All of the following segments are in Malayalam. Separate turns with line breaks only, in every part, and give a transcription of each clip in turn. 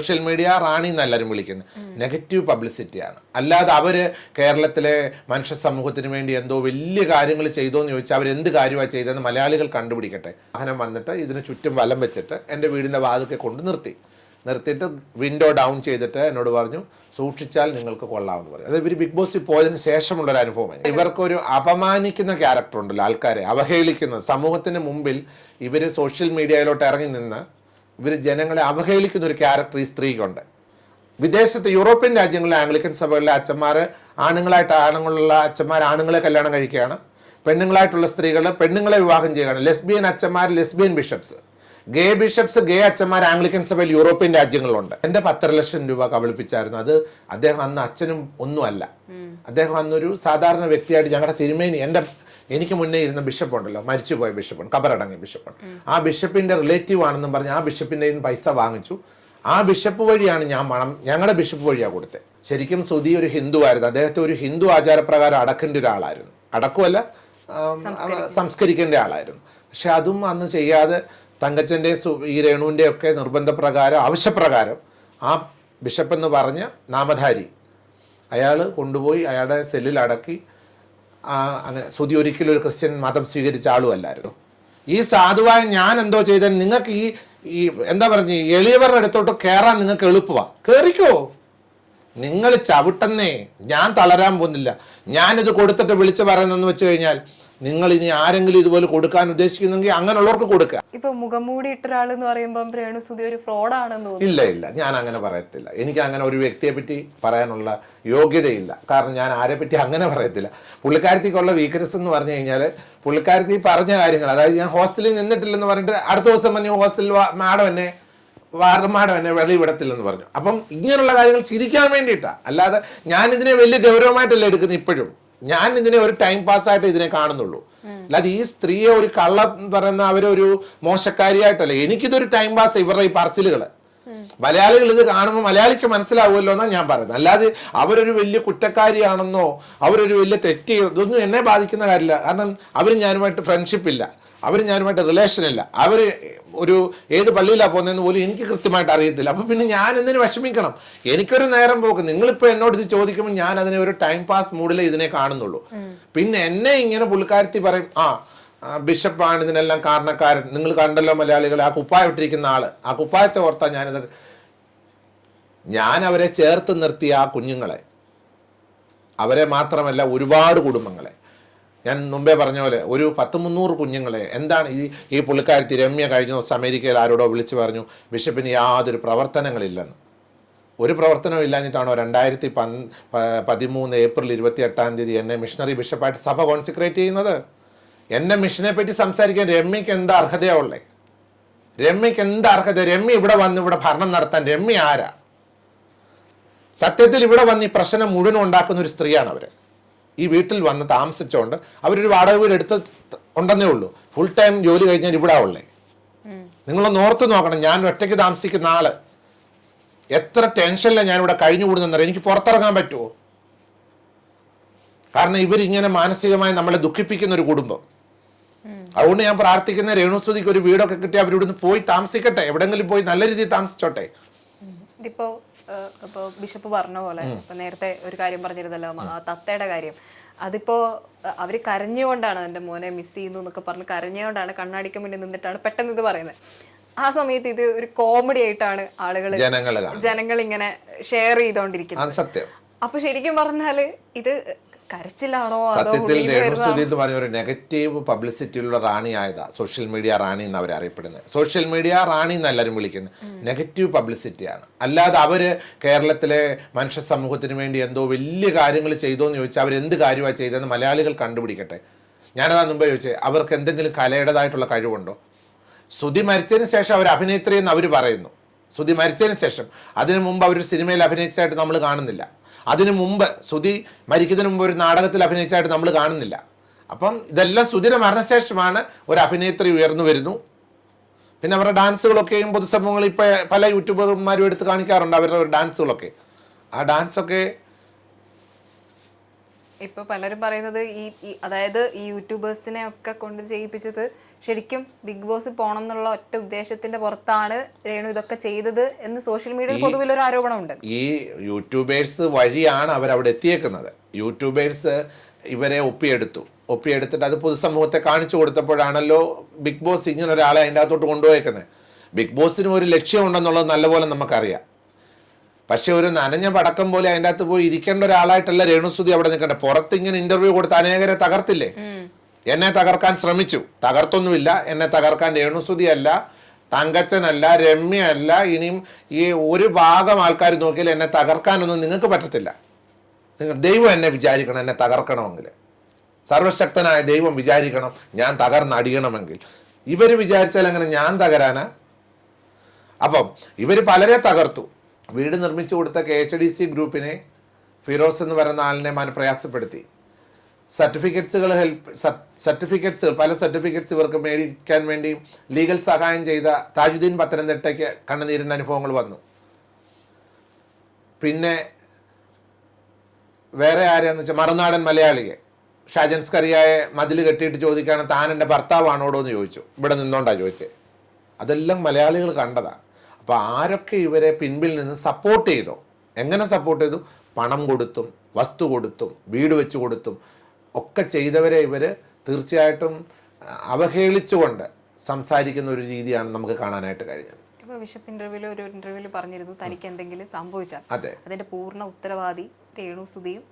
സോഷ്യൽ മീഡിയ റാണി എന്നെല്ലാവരും വിളിക്കുന്നത്. നെഗറ്റീവ് പബ്ലിസിറ്റിയാണ്. അല്ലാതെ അവർ കേരളത്തിലെ മനുഷ്യ സമൂഹത്തിന് വേണ്ടി എന്തോ വലിയ കാര്യങ്ങൾ ചെയ്തോന്ന് ചോദിച്ചാൽ അവരെന്ത് കാര്യമാണ് ചെയ്തതെന്ന് മലയാളികൾ കണ്ടുപിടിക്കട്ടെ. വാഹനം വന്നിട്ട് ഇതിന് ചുറ്റും വലം വെച്ചിട്ട് എൻ്റെ വീടിൻ്റെ വാതിൽക്കെ കൊണ്ട് നിർത്തിയിട്ട് വിൻഡോ ഡൗൺ ചെയ്തിട്ട് എന്നോട് പറഞ്ഞു സൂക്ഷിച്ചാൽ നിങ്ങൾക്ക് കൊള്ളാമെന്ന് പറഞ്ഞു. അത് ഇവർ ബിഗ് ബോസിൽ പോയതിന് ശേഷമുള്ളൊരു അനുഭവമാണ്. ഇവർക്കൊരു അപമാനിക്കുന്ന ക്യാരക്ടർ ഉണ്ടല്ലോ, ആൾക്കാരെ അവഹേളിക്കുന്നത്. സമൂഹത്തിന് മുമ്പിൽ ഇവർ സോഷ്യൽ മീഡിയയിലോട്ട് ഇറങ്ങി നിന്ന് ഇവർ ജനങ്ങളെ അവഹേളിക്കുന്ന ഒരു ക്യാരക്ടർ ഈ സ്ത്രീക്കുണ്ട്. വിദേശത്ത് യൂറോപ്യൻ രാജ്യങ്ങളിലെ ആംഗ്ലിക്കൻ സഭകളിലെ അച്ഛന്മാർ ആണുങ്ങളുള്ള അച്ഛന്മാർ ആണുങ്ങളെ കല്യാണം കഴിക്കുകയാണ്, പെണ്ണുങ്ങളായിട്ടുള്ള സ്ത്രീകൾ പെണ്ണുങ്ങളെ വിവാഹം ചെയ്യുകയാണ്. ലെസ്ബിയൻ അച്ഛന്മാർ ലെസ്ബിയൻ ബിഷപ്സ്, ഗേ ബിഷപ്സ് ഗേ അച്ഛന്മാർ ആംഗ്ലിക്കൻ സഭയിൽ യൂറോപ്യൻ രാജ്യങ്ങളിലുണ്ട്. എൻ്റെ 10 ലക്ഷം രൂപ കബളിപ്പിച്ചായിരുന്നു. അത് അദ്ദേഹം അന്ന് അച്ഛനും ഒന്നുമല്ല, അദ്ദേഹം അന്നൊരു സാധാരണ വ്യക്തിയായിട്ട് ഞങ്ങളുടെ തിരുമേനി എനിക്ക് മുന്നേ ഇരുന്ന ബിഷപ്പ് ഉണ്ടല്ലോ, മരിച്ചുപോയ ബിഷപ്പാണ്, കബറടങ്ങിയ ബിഷപ്പാണ്, ആ ബിഷപ്പിന്റെ റിലേറ്റീവ് ആണെന്നും പറഞ്ഞ് ആ ബിഷപ്പിന്റെ പൈസ വാങ്ങിച്ചു. ആ ബിഷപ്പ് വഴിയാണ് ഞങ്ങളുടെ ബിഷപ്പ് വഴിയാണ് കൊടുത്തത്. ശരിക്കും സുധി ഒരു ഹിന്ദു ആയിരുന്നു. അദ്ദേഹത്തെ ഒരു ഹിന്ദു ആചാരപ്രകാരം അടക്കേണ്ട ഒരാളായിരുന്നു, അടക്കുമല്ല സംസ്കരിക്കേണ്ട ആളായിരുന്നു. പക്ഷെ അതും അന്ന് ചെയ്യാതെ തങ്കച്ചൻ്റെ ഈ രേണുവിൻ്റെ ഒക്കെ നിർബന്ധപ്രകാരം ആവശ്യപ്രകാരം ആ ബിഷപ്പ് എന്ന് പറഞ്ഞ നാമധാരി അയാൾ കൊണ്ടുപോയി അയാളുടെ സെല്ലിൽ അടക്കി. അങ്ങനെ സുധി ഒരിക്കലും ഒരു ക്രിസ്ത്യൻ മതം സ്വീകരിച്ച ആളുമല്ലായിരുന്നു. ഈ സാധുവായ ഞാൻ എന്തോ ചെയ്താൽ നിങ്ങൾക്ക് ഈ എന്താ പറഞ്ഞ എളിയവരുടെ അടുത്തോട്ട് കയറാൻ നിങ്ങൾക്ക് എളുപ്പമാണ്, കയറിക്കോ, നിങ്ങൾ ചവിട്ടുന്നേ, ഞാൻ തളരാൻ പോകുന്നില്ല. ഞാനിത് കൊടുത്തിട്ട് വിളിച്ച് പറയുന്നതെന്ന് വെച്ച് കഴിഞ്ഞാൽ നിങ്ങൾ ഇനി ആരെങ്കിലും ഇതുപോലെ കൊടുക്കാൻ ഉദ്ദേശിക്കുന്നെങ്കിൽ അങ്ങനെയുള്ളവർക്ക് കൊടുക്കുക.
ഇപ്പൊ മുഖംമൂടി ഇട്ട ഒരാളെന്ന് പറയുമ്പോൾ രേണുസുതി ഒരു ഫ്രോഡാണെന്ന്
തോന്നുന്നു. ഇല്ല, ഞാൻ അങ്ങനെ പറയത്തില്ല. എനിക്ക് അങ്ങനെ ഒരു വ്യക്തിയെ പറ്റി പറയാനുള്ള യോഗ്യതയില്ല. കാരണം ഞാൻ ആരെ പറ്റി അങ്ങനെ പറയത്തില്ല. പുള്ളിക്കാരത്തിക്കുള്ള വീക്ക്നെസ് എന്ന് പറഞ്ഞു കഴിഞ്ഞാൽ പുള്ളിക്കാരത്തി പറഞ്ഞ കാര്യങ്ങൾ, അതായത് ഞാൻ ഹോസ്റ്റലിൽ നിന്നിട്ടില്ലെന്ന് പറഞ്ഞിട്ട് അടുത്ത ദിവസം പറഞ്ഞു ഹോസ്റ്റലിൽ വാർഡന്മാരും എന്നെ വെളി വിടത്തില്ലെന്ന് പറഞ്ഞു. അപ്പം ഇങ്ങനെയുള്ള കാര്യങ്ങൾ ചിരിക്കാൻ വേണ്ടിയിട്ടാണ്, അല്ലാതെ ഞാൻ ഇതിനെ വലിയ ഗൗരവമായിട്ടല്ല എടുക്കുന്നത്. ഇപ്പോഴും ഞാൻ ഇതിനെ ഒരു ടൈം പാസ്സായിട്ട് ഇതിനെ കാണുന്നുള്ളൂ. അല്ലാതെ ഈ സ്ത്രീയെ ഒരു കള്ളം പറയുന്ന അവരൊരു മോശക്കാരിയായിട്ടല്ല. എനിക്കിതൊരു ടൈം പാസ്. ഇവരുടെ ഈ പറച്ചിലുകൾ മലയാളികൾ ഇത് കാണുമ്പോൾ മലയാളിക്ക് മനസ്സിലാവുമല്ലോ എന്നാണ് ഞാൻ പറയുന്നത്. അല്ലാതെ അവരൊരു വലിയ കുറ്റക്കാരിയാണെന്നോ അവരൊരു വലിയ തെറ്റ് ഇതൊന്നും എന്നെ ബാധിക്കുന്ന കാര്യമില്ല. കാരണം അവർ ഞാനുമായിട്ട് ഫ്രണ്ട്ഷിപ്പ് ഇല്ല, അവർ ഞാനുമായിട്ട് റിലേഷൻ ഇല്ല, അവർ ഒരു ഏത് പള്ളിയിലാണ് പോകുന്നതെന്ന് പോലും എനിക്ക് കൃത്യമായിട്ട് അറിയത്തില്ല. അപ്പം പിന്നെ ഞാൻ എന്തിനു വിഷമിക്കണം? എനിക്കൊരു നേരം പോക്ക്. നിങ്ങളിപ്പോൾ എന്നോട് ഇത് ചോദിക്കുമ്പോൾ ഞാൻ അതിനെ ഒരു ടൈം പാസ് മൂഡിലേ ഇതിനെ കാണുന്നുള്ളൂ. പിന്നെ എന്നെ ഇങ്ങനെ പുള്ളിക്കാരത്തി പറയും ബിഷപ്പാണ് ഇതിനെല്ലാം കാരണക്കാരൻ. നിങ്ങൾ കണ്ടല്ലോ മലയാളികൾ, ആ കുപ്പായ ഇട്ടിരിക്കുന്ന ആള്, ആ കുപ്പായത്തെ ഓർത്താ ഞാൻ അവരെ ചേർത്ത് നിർത്തിയ ആ കുഞ്ഞുങ്ങളെ, അവരെ മാത്രമല്ല ഒരുപാട് കുടുംബങ്ങളെ, ഞാൻ മുമ്പേ പറഞ്ഞ പോലെ ഒരു 100-300 കുഞ്ഞുങ്ങളെ. എന്താണ് ഈ പുള്ളിക്കാരത്തി രമ്യ കഴിഞ്ഞ ദിവസം അമേരിക്കയിൽ ആരോടോ വിളിച്ചു പറഞ്ഞു ബിഷപ്പിന് യാതൊരു പ്രവർത്തനങ്ങളില്ലെന്ന്. ഒരു പ്രവർത്തനവും ഇല്ലാഞ്ഞിട്ടാണോ 2013 ഏപ്രിൽ 28 എന്നെ മിഷണറി ബിഷപ്പായിട്ട് സഭ കോൺസിക്രേറ്റ് ചെയ്യുന്നത്? എൻ്റെ മിഷനെ പറ്റി സംസാരിക്കാൻ രമ്യക്ക് എന്താ അർഹതയുള്ളേ? രമ്യക്ക് എന്താ അർഹത? രമ്യ ഇവിടെ വന്ന് ഇവിടെ ഭരണം നടത്താൻ രമ്യ ആരാ? സത്യത്തിൽ ഇവിടെ വന്ന് ഈ പ്രശ്നം മുഴുവൻ ഉണ്ടാക്കുന്ന ഒരു സ്ത്രീയാണ് അവർ. ഈ വീട്ടിൽ വന്ന് താമസിച്ചുകൊണ്ട് അവരൊരു വാടക വീട് എടുത്ത് ഉണ്ടെന്നേ ഉള്ളൂ. ഫുൾ ടൈം ജോലി കഴിഞ്ഞാൽ ഇവിടെ ഉള്ളേ. നിങ്ങളൊന്ന് ഓർത്ത് നോക്കണം. ഞാൻ ഒറ്റയ്ക്ക് താമസിക്കുന്ന ആള് എത്ര ടെൻഷനിലാണ് ഞാനിവിടെ കഴിഞ്ഞു കൂടുന്നറിയാം. എനിക്ക് പുറത്തിറങ്ങാൻ പറ്റുമോ? കാരണം ഇവരിങ്ങനെ മാനസികമായി നമ്മളെ ദുഃഖിപ്പിക്കുന്ന ഒരു കുടുംബം. അതുകൊണ്ട് ഞാൻ പ്രാർത്ഥിക്കുന്ന രേണുസുതിക്ക് ഒരു വീടൊക്കെ കിട്ടി അവരിവിടുന്ന് പോയി താമസിക്കട്ടെ, എവിടെങ്കിലും പോയി നല്ല രീതിയിൽ താമസിച്ചോട്ടെ.
ഇതിപ്പോ ബിഷപ്പ് പറഞ്ഞ പോലെ ഇപ്പൊ നേരത്തെ ഒരു കാര്യം പറഞ്ഞിരുന്നല്ലോ, തത്തയുടെ കാര്യം. അതിപ്പോ അവര് കരഞ്ഞുകൊണ്ടാണ് എന്റെ മോനെ മിസ് ചെയ്യുന്നു എന്നൊക്കെ പറഞ്ഞ് കരഞ്ഞുകൊണ്ടാണ് കണ്ണാടിക്ക് മുന്നിൽ നിന്നിട്ടാണ് പെട്ടെന്ന് ഇത് പറയുന്നത്. ആ സമയത്ത് ഇത് ഒരു കോമഡി ആയിട്ടാണ് ജനങ്ങൾ ഇങ്ങനെ ഷെയർ ചെയ്തോണ്ടിരിക്കുന്നത്. അപ്പൊ ശരിക്കും പറഞ്ഞാല് ഇത് കരച്ചിലാണോ?
സത്യത്തിൽ രേണുസുതി എന്ന് പറഞ്ഞ ഒരു നെഗറ്റീവ് പബ്ലിസിറ്റിയുള്ള റാണിയായതാ സോഷ്യൽ മീഡിയ റാണി എന്ന് അവർ അറിയപ്പെടുന്നത്. സോഷ്യൽ മീഡിയ റാണി എന്ന് എല്ലാവരും വിളിക്കുന്നത് നെഗറ്റീവ് പബ്ലിസിറ്റിയാണ്. അല്ലാതെ അവര് കേരളത്തിലെ മനുഷ്യ സമൂഹത്തിന് വേണ്ടി എന്തോ വലിയ കാര്യങ്ങൾ ചെയ്തോന്ന് ചോദിച്ചാൽ അവരെന്ത് കാര്യമാണ് ചെയ്തതെന്ന് മലയാളികൾ കണ്ടുപിടിക്കട്ടെ. ഞാനതാ മുമ്പേ ചോദിച്ചത്, അവർക്ക് എന്തെങ്കിലും കലയുടേതായിട്ടുള്ള കഴിവുണ്ടോ? സുധി മരിച്ചതിന് ശേഷം അവർ അഭിനേത്രി എന്ന് അവർ പറയുന്നു. സുധി മരിച്ചതിന് ശേഷം, അതിനു മുമ്പ് അവരൊരു സിനിമയിൽ അഭിനയിച്ചായിട്ട് നമ്മൾ കാണുന്നില്ല. അതിനു മുമ്പ് സുധി മരിക്കുന്നതിന് മുമ്പ് ഒരു നാടകത്തിൽ അഭിനയിച്ചായിട്ട് നമ്മൾ കാണുന്നില്ല. അപ്പം ഇതെല്ലാം സുധിയുടെ മരണശേഷമാണ് ഒരു അഭിനേത്രി ഉയർന്നു വരുന്നു. പിന്നെ അവരുടെ ഡാൻസുകളൊക്കെയും പൊതുസമൂഹങ്ങളിൽ ഇപ്പോൾ പല യൂട്യൂബർമാരും എടുത്ത് കാണിക്കാറുണ്ട് അവരുടെ ഡാൻസുകളൊക്കെ. ആ ഡാൻസൊക്കെ
ഇപ്പൊ പലരും പറയുന്നത് അതായത് ഈ യൂട്യൂബേഴ്സിനെ ഒക്കെ കൊണ്ട് ചെയ്യിപ്പിച്ചത് ശരിക്കും ബിഗ് ബോസ് പോണം എന്നുള്ള ഒറ്റ ഉദ്ദേശത്തിന്റെ പുറത്താണ് രേണു ഇതൊക്കെ ചെയ്തത് എന്ന് സോഷ്യൽ മീഡിയയിൽ പൊതുവിലൊരു ആരോപണമുണ്ട്.
ഈ യൂട്യൂബേഴ്സ് വഴിയാണ് അവരവിടെ എത്തിയേക്കുന്നത്. യൂട്യൂബേഴ്സ് ഇവരെ ഒപ്പിയെടുത്തിട്ട് അത് പൊതുസമൂഹത്തെ കാണിച്ചു കൊടുത്തപ്പോഴാണല്ലോ ബിഗ് ബോസ് ഇങ്ങനെ ഒരാളെ അതിൻ്റെ അകത്തോട്ട് കൊണ്ടുപോയേക്കുന്നത്. ബിഗ് ബോസിന് ഒരു ലക്ഷ്യമുണ്ടെന്നുള്ളത് നല്ലപോലെ നമുക്കറിയാം. പക്ഷെ ഒരു നനഞ്ഞ പടക്കം പോലെ അതിൻ്റെ അകത്ത് പോയി ഇരിക്കേണ്ട ഒരാളായിട്ടല്ല രേണുസുതി അവിടെ നിൽക്കേണ്ടത്. പുറത്ത് ഇങ്ങനെ ഇന്റർവ്യൂ കൊടുത്ത് അനേകരെ തകർത്തില്ലേ? എന്നെ തകർക്കാൻ ശ്രമിച്ചു, തകർത്തൊന്നുമില്ല. എന്നെ തകർക്കാൻ രേണുസുതി അല്ല, തങ്കച്ചനല്ല, രമ്യല്ല, ഇനിയും ഈ ഒരു ഭാഗം ആൾക്കാർ നോക്കിയാൽ എന്നെ തകർക്കാനൊന്നും നിങ്ങൾക്ക് പറ്റത്തില്ല. ദൈവം എന്നെ വിചാരിക്കണം എന്നെ തകർക്കണമെങ്കിൽ, സർവശക്തനായ ദൈവം വിചാരിക്കണം ഞാൻ തകർന്നടിയണമെങ്കിൽ. ഇവർ വിചാരിച്ചാൽ അങ്ങനെ ഞാൻ തകരാനാ? അപ്പം ഇവർ പലരെ തകർത്തു. വീട് നിർമ്മിച്ചു കൊടുത്ത KHDC ഗ്രൂപ്പിനെ ഫിറോസ് എന്ന് പറയുന്ന ആളിനെ പ്രയാസപ്പെടുത്തി. സർട്ടിഫിക്കറ്റ്സുകൾ പല സർട്ടിഫിക്കറ്റ്സ് ഇവർക്ക് മേടിക്കാൻ വേണ്ടി ലീഗൽ സഹായം ചെയ്ത താജുദ്ദീൻ പത്തനംതിട്ടയ്ക്ക് കണ്ണുനീരിൻ്റെ അനുഭവങ്ങൾ വന്നു. പിന്നെ വേറെ ആരെയാന്ന് വെച്ചാൽ മറുനാടൻ മലയാളിയെ ഷാജൻസ്കറിയായെ മതിൽ കെട്ടിയിട്ട് ചോദിക്കുകയാണ് താൻ എൻ്റെ ഭർത്താവാണോടോ എന്ന് ചോദിച്ചു. ഇവിടെ നിന്നോണ്ടാണ് ചോദിച്ചത്. അതെല്ലാം മലയാളികൾ കണ്ടതാണ്. അപ്പോൾ ആരൊക്കെ ഇവരെ പിൻപിൽ നിന്ന് സപ്പോർട്ട് ചെയ്തോ, എങ്ങനെ സപ്പോർട്ട് ചെയ്തു? പണം കൊടുത്തും വസ്തു കൊടുത്തും വീട് വെച്ച് കൊടുത്തും ഒക്കെ ചെയ്തവരെ ഇവർ തീർച്ചയായിട്ടും അവഹേളിച്ചുകൊണ്ട് സംസാരിക്കുന്ന ഒരു രീതിയാണ് നമുക്ക് കാണാനായിട്ട് കഴിഞ്ഞത്.
ഇപ്പോൾ ബിഷപ്പ് ഒരു ഇന്റർവ്യൂവിൽ പറഞ്ഞിരുന്നു തനിക്ക് എന്തെങ്കിലും സംഭവിച്ചാൽ അതിന്റെ പൂർണ്ണ ഉത്തരവാദി രേണുസുതിയും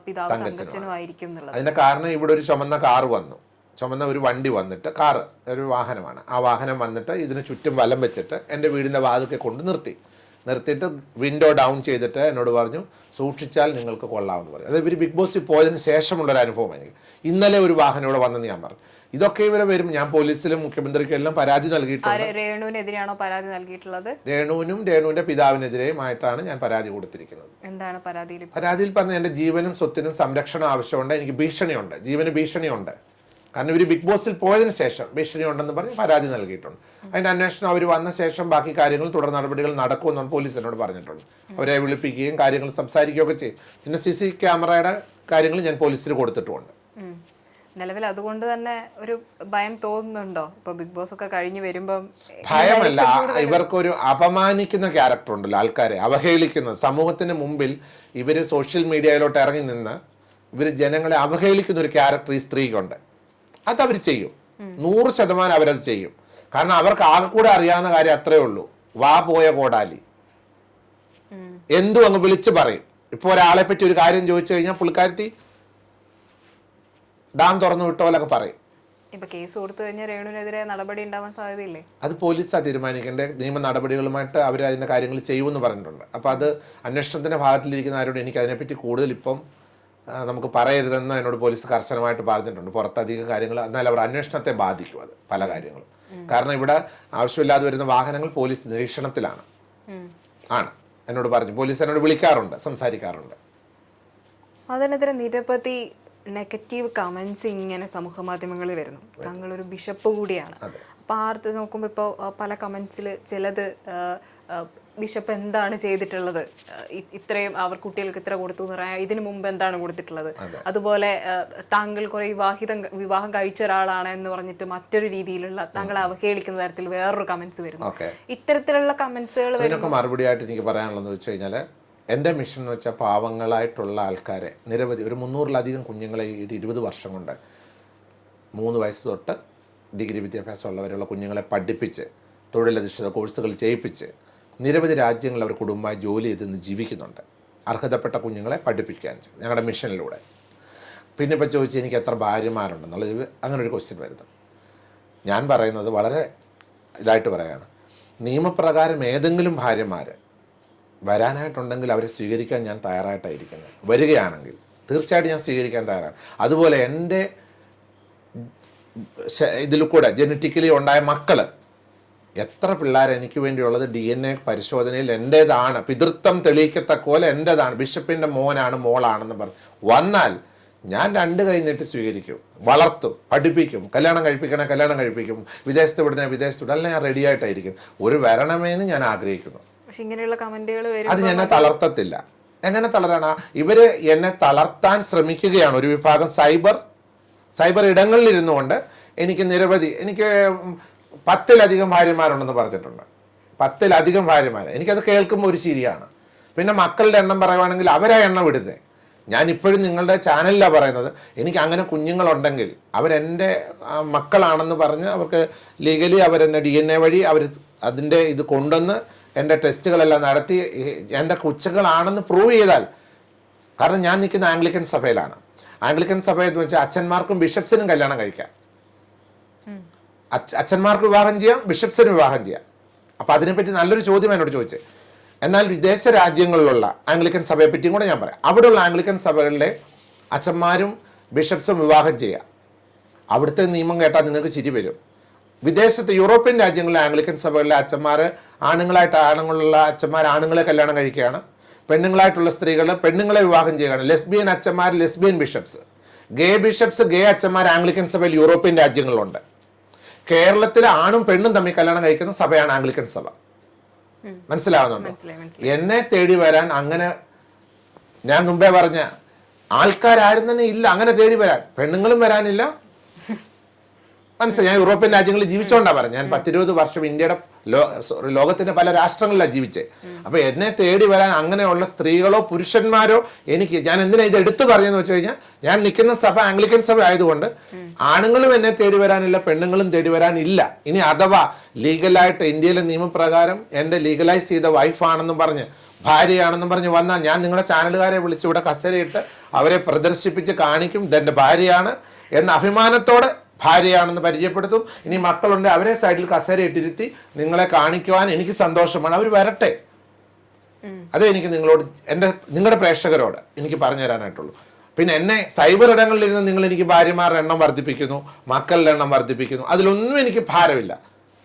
പിതാവ് തങ്കച്ചനും ആയിരിക്കും എന്നുള്ളത്.
അതിന്റെ കാരണം ഇവിടെ ഒരു ചുമന്ന കാർ വന്നു, ചുമന്ന ഒരു വണ്ടി വന്നിട്ട്, കാറ് ഒരു വാഹനമാണ്, ആ വാഹനം വന്നിട്ട് ഇതിന് ചുറ്റും വലം വെച്ചിട്ട് എൻ്റെ വീടിൻ്റെ വാതിൽക്കെ കൊണ്ട് നിർത്തിയിട്ട് വിൻഡോ ഡൗൺ ചെയ്തിട്ട് എന്നോട് പറഞ്ഞു സൂക്ഷിച്ചാൽ നിങ്ങൾക്ക് കൊള്ളാമെന്ന് പറഞ്ഞു. അത് ഇവർ ബിഗ് ബോസിൽ പോയതിന് ശേഷമുള്ളൊരു അനുഭവം എനിക്ക്. ഇന്നലെ ഒരു വാഹനം ഇവിടെ വന്നെന്ന് ഞാൻ പറഞ്ഞു. ഇതൊക്കെ ഇവരെ വരും. ഞാൻ പോലീസിലും മുഖ്യമന്ത്രിക്കും എല്ലാം പരാതി നൽകിയിട്ടുണ്ട്.
രേണുവിനെതിരെയാണോ പരാതി നൽകിയിട്ടുള്ളത്?
രേണുവിനും രേണുവിന്റെ പിതാവിനെതിരെയുമായിട്ടാണ് ഞാൻ പരാതി കൊടുത്തിരിക്കുന്നത്.
എന്താണ് പരാതിയിൽ?
പരാതിയിൽ പറഞ്ഞ എൻ്റെ ജീവനും സ്വത്തിനും സംരക്ഷണം ആവശ്യമുണ്ട്, എനിക്ക് ഭീഷണിയുണ്ട്, ജീവന് ഭീഷണിയുണ്ട്. കാരണം ഇവർ ബിഗ് ബോസിൽ പോയതിനു ശേഷം ഭീഷണി ഉണ്ടെന്ന് പറഞ്ഞ് പരാതി നൽകിയിട്ടുണ്ട്. അതിൻ്റെ അന്വേഷണം അവർ വന്ന ശേഷം ബാക്കി കാര്യങ്ങൾ തുടർ നടപടികൾ നടക്കുമെന്നാണ് പോലീസിനോട് പറഞ്ഞിട്ടുണ്ട്. അവരെ വിളിപ്പിക്കുകയും കാര്യങ്ങൾ സംസാരിക്കുകയൊക്കെ ചെയ്യും. പിന്നെ CC ക്യാമറയുടെ കാര്യങ്ങൾ ഞാൻ പോലീസിന് കൊടുത്തിട്ടുമുണ്ട്.
നിലവിൽ അതുകൊണ്ട് തന്നെ ഒരു ഭയം തോന്നുന്നുണ്ടോ ഇപ്പൊ ബിഗ് ബോസ് ഒക്കെ കഴിഞ്ഞ് വരുമ്പം?
ഭയമല്ല, ഇവർക്കൊരു അപമാനിക്കുന്ന ക്യാരക്ടർ ഉണ്ടല്ലോ, ആൾക്കാരെ അവഹേളിക്കുന്നത്. സമൂഹത്തിന് മുമ്പിൽ ഇവർ സോഷ്യൽ മീഡിയയിലോട്ട് ഇറങ്ങി നിന്ന് ഇവർ ജനങ്ങളെ അവഹേളിക്കുന്ന ഒരു ക്യാരക്ടർ ഈ സ്ത്രീക്കുണ്ട്. അതവർ ചെയ്യും, 100% അവരത് ചെയ്യും. കാരണം അവർക്ക് ആകെ കൂടെ അറിയാവുന്ന കാര്യം അത്രേ ഉള്ളൂ, വാ പോയ കോടാലി എന്തും അങ്ങ് വിളിച്ചു പറയും. ഇപ്പോൾ ഒരാളെ പറ്റി ഒരു കാര്യം ചോദിച്ചു കഴിഞ്ഞാൽ പുള്ളിക്കാരത്തി ഡാം തുറന്നു വിട്ട പോലൊക്കെ പറയും.
ഇപ്പൊ കേസ് കൊടുത്തു കഴിഞ്ഞാൽ രേണുവിനെതിരെ നടപടി ഉണ്ടാവാൻ സാധ്യതയില്ലേ?
അത് പോലീസാണ് തീരുമാനിക്കേണ്ട. നിയമ നടപടികളുമായിട്ട് അവർ അതിൻ്റെ കാര്യങ്ങൾ ചെയ്യുമെന്ന് പറഞ്ഞിട്ടുണ്ട്. അപ്പോൾ അത് അന്വേഷണത്തിൻ്റെ ഭാഗത്തിലിരിക്കുന്ന ആരോട് എനിക്ക് അതിനെപ്പറ്റി കൂടുതൽ ഇപ്പം നമുക്ക് പറയരുതെന്ന് എന്നോട് പോലീസ് കർശനമായിട്ട് പറഞ്ഞിട്ടുണ്ട്. പുറത്തധികം കാര്യങ്ങൾ, എന്നാൽ അവർ അന്വേഷണത്തെ ബാധിക്കും അത് പല കാര്യങ്ങളും. കാരണം ഇവിടെ ആവശ്യമില്ലാതെ വരുന്ന വാഹനങ്ങൾ പോലീസ് നിരീക്ഷണത്തിലാണ് എന്നോട് പറഞ്ഞു. പോലീസ് എന്നോട് വിളിക്കാറുണ്ട്, സംസാരിക്കാറുണ്ട്.
അതിനെതിരെ നിരവധി നെഗറ്റീവ് കമന്റ്സ് ഇങ്ങനെ സമൂഹ മാധ്യമങ്ങളിൽ വരുന്നു. താങ്കളൊരു ബിഷപ്പ് കൂടിയാണ്. അപ്പൊ ആർത്ത് നോക്കുമ്പോൾ ഇപ്പോൾ പല കമന്റ്സിൽ ചിലത് ബിഷപ്പ് എന്താണ് ചെയ്തിട്ടുള്ളത്, ഇത്രയും അവർ കുട്ടികൾക്ക് ഇത്ര കൊടുത്തു എന്ന് പറയാൻ ഇതിനു മുമ്പ് എന്താണ് കൊടുത്തിട്ടുള്ളത്, അതുപോലെ താങ്കൾ കുറെ വിവാഹം കഴിച്ച ഒരാളാണ് എന്ന് പറഞ്ഞിട്ട് മറ്റൊരു രീതിയിലുള്ള താങ്കളെ അവഹേളിക്കുന്ന തരത്തിൽ വേറൊരു കമന്റ്സ് വരുന്നു. ഇത്തരത്തിലുള്ള കമന്റ്സുകൾ
മറുപടി ആയിട്ട് എനിക്ക് പറയാനുള്ളതെന്ന് വെച്ച് കഴിഞ്ഞാൽ, എൻ്റെ മിഷൻ എന്ന് വെച്ചാൽ പാവങ്ങളായിട്ടുള്ള ആൾക്കാരെ നിരവധി ഒരു 300-ലധികം കുഞ്ഞുങ്ങളെ ഈ 20 വർഷം കൊണ്ട് 3 വയസ്സ് തൊട്ട് ഡിഗ്രി വിദ്യാഭ്യാസമുള്ളവരുള്ള കുഞ്ഞുങ്ങളെ പഠിപ്പിച്ച് തൊഴിലധിഷ്ഠിത കോഴ്സുകൾ ചെയ്യിപ്പിച്ച് നിരവധി രാജ്യങ്ങളിൽ അവർ കുടുംബമായി ജോലി ചെയ്ത് ജീവിക്കുന്നുണ്ട്. അർഹതപ്പെട്ട കുഞ്ഞുങ്ങളെ പഠിപ്പിക്കാൻ ഞങ്ങളുടെ മിഷനിലൂടെ. പിന്നെ ഇപ്പോൾ ചോദിച്ച് എനിക്ക് എത്ര ഭാര്യമാരുണ്ടെന്നുള്ളത് അങ്ങനെ ഒരു ക്വസ്റ്റ്യൻ വരുന്നു. ഞാൻ പറയുന്നത് വളരെ ഇതായിട്ട് പറയുകയാണ്, നിയമപ്രകാരം ഏതെങ്കിലും ഭാര്യമാർ വരാനായിട്ടുണ്ടെങ്കിൽ അവരെ സ്വീകരിക്കാൻ ഞാൻ തയ്യാറായിട്ടായിരിക്കുന്നത്. വരികയാണെങ്കിൽ തീർച്ചയായിട്ടും ഞാൻ സ്വീകരിക്കാൻ തയ്യാറാണ്. അതുപോലെ എൻ്റെ ഇതിൽ കൂടെ ജനറ്റിക്കലി ഉണ്ടായ മക്കൾ എത്ര പിള്ളേർ എനിക്ക് വേണ്ടിയുള്ളത് DNA പരിശോധനയിൽ എൻ്റേതാണ്, പിതൃത്വം തെളിയിക്കത്തക്ക പോലെ എൻ്റേതാണ്, ബിഷപ്പിൻ്റെ മോനാണ് മോളാണെന്ന് പറഞ്ഞു വന്നാൽ ഞാൻ 2 കൈ നീട്ടി സ്വീകരിക്കും, വളർത്തും, പഠിപ്പിക്കും, കല്യാണം കഴിപ്പിക്കും, വിദേശത്ത് വിടുന്ന വിദേശത്ത് വിടും, അല്ല ഞാൻ റെഡി ആയിട്ടായിരിക്കും. ഒരു വരണമേന്ന് ഞാൻ ആഗ്രഹിക്കുന്നു. അത് എന്നെ തളർത്തത്തില്ല. എങ്ങനെ തളരാണ്? ഇവര് എന്നെ തളർത്താൻ ശ്രമിക്കുകയാണ്. ഒരു വിഭാഗം സൈബർ ഇടങ്ങളിൽ ഇരുന്നുകൊണ്ട് എനിക്ക് നിരവധി, എനിക്ക് 10-ലധികം ഭാര്യമാരുണ്ടെന്ന് പറഞ്ഞിട്ടുണ്ട്. 10-ലധികം ഭാര്യമാർ. എനിക്കത് കേൾക്കുമ്പോൾ ഒരു ചിരിയാണ്. പിന്നെ മക്കളുടെ എണ്ണം പറയുവാണെങ്കിൽ അവരാ എണ്ണം വിടുന്നത്. ഞാനിപ്പോഴും നിങ്ങളുടെ ചാനലിലാണ് പറയുന്നത്, എനിക്ക് അങ്ങനെ കുഞ്ഞുങ്ങളുണ്ടെങ്കിൽ അവരെൻ്റെ മക്കളാണെന്ന് പറഞ്ഞ് അവർക്ക് ലീഗലി അവരെന്നെ DNA വഴി അവർ അതിൻ്റെ ഇത് കൊണ്ടുവന്ന് എൻ്റെ ടെസ്റ്റുകളെല്ലാം നടത്തി എൻ്റെ കൊച്ചുങ്ങളാണെന്ന് പ്രൂവ് ചെയ്താൽ, കാരണം ഞാൻ നിൽക്കുന്ന ആംഗ്ലിക്കൻ സഭയിലാണ്. ആംഗ്ലിക്കൻ സഭയെന്ന് വെച്ചാൽ അച്ഛന്മാർക്കും ബിഷപ്സിനും കല്യാണം കഴിക്കാം, അച്ഛന്മാർക്ക് വിവാഹം ചെയ്യാം, ബിഷപ്സിന് വിവാഹം ചെയ്യാം. അപ്പോൾ അതിനെപ്പറ്റി നല്ലൊരു ചോദ്യം എന്നോട് ചോദിച്ചത്. എന്നാൽ വിദേശ രാജ്യങ്ങളിലുള്ള ആംഗ്ലിക്കൻ സഭയെ പറ്റിയും കൂടെ ഞാൻ പറയാം. അവിടെയുള്ള ആംഗ്ലിക്കൻ സഭകളിലെ അച്ഛന്മാരും ബിഷപ്സും വിവാഹം ചെയ്യാം. അവിടുത്തെ നിയമം കേട്ടാൽ നിങ്ങൾക്ക് ചിരി വരും. വിദേശത്ത് യൂറോപ്യൻ രാജ്യങ്ങളിലെ ആംഗ്ലിക്കൻ സഭകളിലെ അച്ഛന്മാർ ആണുങ്ങളുള്ള അച്ഛന്മാർ ആണുങ്ങളെ കല്യാണം കഴിക്കുകയാണ്, പെണ്ണുങ്ങളായിട്ടുള്ള സ്ത്രീകൾ പെണ്ണുങ്ങളെ വിവാഹം ചെയ്യുകയാണ്. ലെസ്ബിയൻ അച്ഛന്മാർ ലെസ്ബിയൻ ബിഷപ്സ്, ബിഷപ്സ് ഗേ അച്ഛന്മാർ ആംഗ്ലിക്കൻ സഭയിൽ യൂറോപ്യൻ രാജ്യങ്ങളിലുണ്ട്. കേരളത്തിലെ ആണും പെണ്ണും തമ്മിൽ കല്യാണം കഴിക്കുന്ന സഭയാണ് ആംഗ്ലിക്കൻ സഭ. മനസ്സിലാവുന്നുണ്ടോ? എന്നെ തേടി വരാൻ അങ്ങനെ ഞാൻ മുമ്പേ പറഞ്ഞ ആൾക്കാരും തന്നെ ഇല്ല അങ്ങനെ തേടി വരാൻ. പെണ്ണുങ്ങളും വരാനില്ല. മനസ്സിലായി? ഞാൻ യൂറോപ്യൻ രാജ്യങ്ങളിൽ ജീവിച്ചോണ്ടാ പറഞ്ഞു. ഞാൻ 10-20 വർഷം ഇന്ത്യയുടെ ലോകത്തിന്റെ പല രാഷ്ട്രങ്ങളിലാണ് ജീവിച്ചത്. അപ്പൊ എന്നെ തേടി വരാൻ അങ്ങനെയുള്ള സ്ത്രീകളോ പുരുഷന്മാരോ ഞാൻ എന്തിനാ ഇത് എടുത്തു പറഞ്ഞെന്ന് വെച്ച് കഴിഞ്ഞാൽ, ഞാൻ നിൽക്കുന്ന സഭ ആംഗ്ലിക്കൻ സഭ ആയതുകൊണ്ട് ആണുങ്ങളും എന്നെ തേടി വരാനില്ല, പെണ്ണുങ്ങളും തേടി വരാനില്ല. ഇനി അഥവാ ലീഗലായിട്ട് ഇന്ത്യയിലെ നിയമപ്രകാരം എൻ്റെ ലീഗലൈസ് ചെയ്ത വൈഫാണെന്നും പറഞ്ഞ് ഭാര്യയാണെന്നും പറഞ്ഞ് വന്നാൽ ഞാൻ നിങ്ങളുടെ ചാനലുകാരെ വിളിച്ച് ഇവിടെ കസേരയിട്ട് അവരെ പ്രദർശിപ്പിച്ച് കാണിക്കും, ഇതെൻ്റെ ഭാര്യയാണ് എന്ന അഭിമാനത്തോടെ ഭാര്യയാണെന്ന് പരിചയപ്പെടുത്തും. ഇനി മക്കളുണ്ട്, അവരെ സൈഡിൽ കസേര ഇട്ടിരുത്തി നിങ്ങളെ കാണിക്കുവാൻ എനിക്ക് സന്തോഷമാണ്. അവർ വരട്ടെ. അതേ എനിക്ക് നിങ്ങളുടെ പ്രേക്ഷകരോട് എനിക്ക് പറഞ്ഞു തരാനായിട്ടുള്ളൂ. പിന്നെ എന്നെ സൈബർ ഇടങ്ങളിലിരുന്ന് നിങ്ങൾ എനിക്ക് ഭാര്യമാരുടെ എണ്ണം വർദ്ധിപ്പിക്കുന്നു, മക്കളുടെ എണ്ണം വർദ്ധിപ്പിക്കുന്നു, അതിലൊന്നും എനിക്ക് ഭാരമില്ല.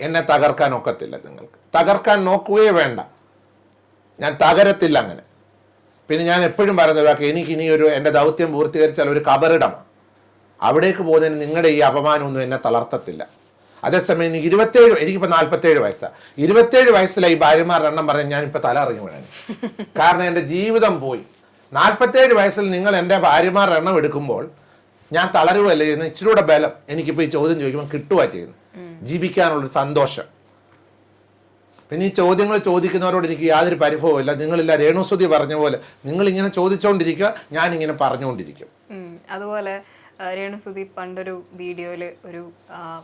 എന്നെ തകർക്കാൻ ഒക്കത്തില്ല. നിങ്ങൾക്ക് തകർക്കാൻ നോക്കുകയേ വേണ്ട. ഞാൻ തകരത്തില്ല അങ്ങനെ. പിന്നെ ഞാൻ എപ്പോഴും പറയുന്നത്, എനിക്കിനി എൻ്റെ ദൗത്യം പൂർത്തീകരിച്ചാൽ ഒരു കബറിടം, അവിടേക്ക് പോകുന്നതിന് നിങ്ങളുടെ ഈ അപമാനമൊന്നും എന്നെ തളർത്തത്തില്ല. അതേസമയം എനിക്കിപ്പോൾ 47 വയസ്സാണ്. 27 വയസ്സിലെ ഈ ഭാര്യമാരുടെ എണ്ണം പറഞ്ഞാൽ ഞാനിപ്പോൾ തല ഇറങ്ങി വീണാൻ. കാരണം എൻ്റെ ജീവിതം പോയി. 47 വയസ്സിൽ നിങ്ങൾ എൻ്റെ ഭാര്യമാരുടെ എണ്ണം എടുക്കുമ്പോൾ ഞാൻ തളരുകയല്ല ചെയ്യുന്നത്. ഇച്ചിരി കൂടെ ബലം എനിക്കിപ്പോൾ ഈ ചോദ്യം ചോദിക്കുമ്പോൾ കിട്ടുക ചെയ്യുന്നു, ജീവിക്കാനുള്ളൊരു സന്തോഷം. പിന്നെ ഈ ചോദ്യങ്ങൾ ചോദിക്കുന്നവരോട് എനിക്ക് യാതൊരു പരിഭവവും ഇല്ല. നിങ്ങളില്ല, രേണുസുതി പറഞ്ഞ പോലെ നിങ്ങളിങ്ങനെ ചോദിച്ചുകൊണ്ടിരിക്കുക, ഞാനിങ്ങനെ പറഞ്ഞുകൊണ്ടിരിക്കും.
അതുപോലെ രേണുസുതി പണ്ടൊരു വീഡിയോയിൽ ഒരു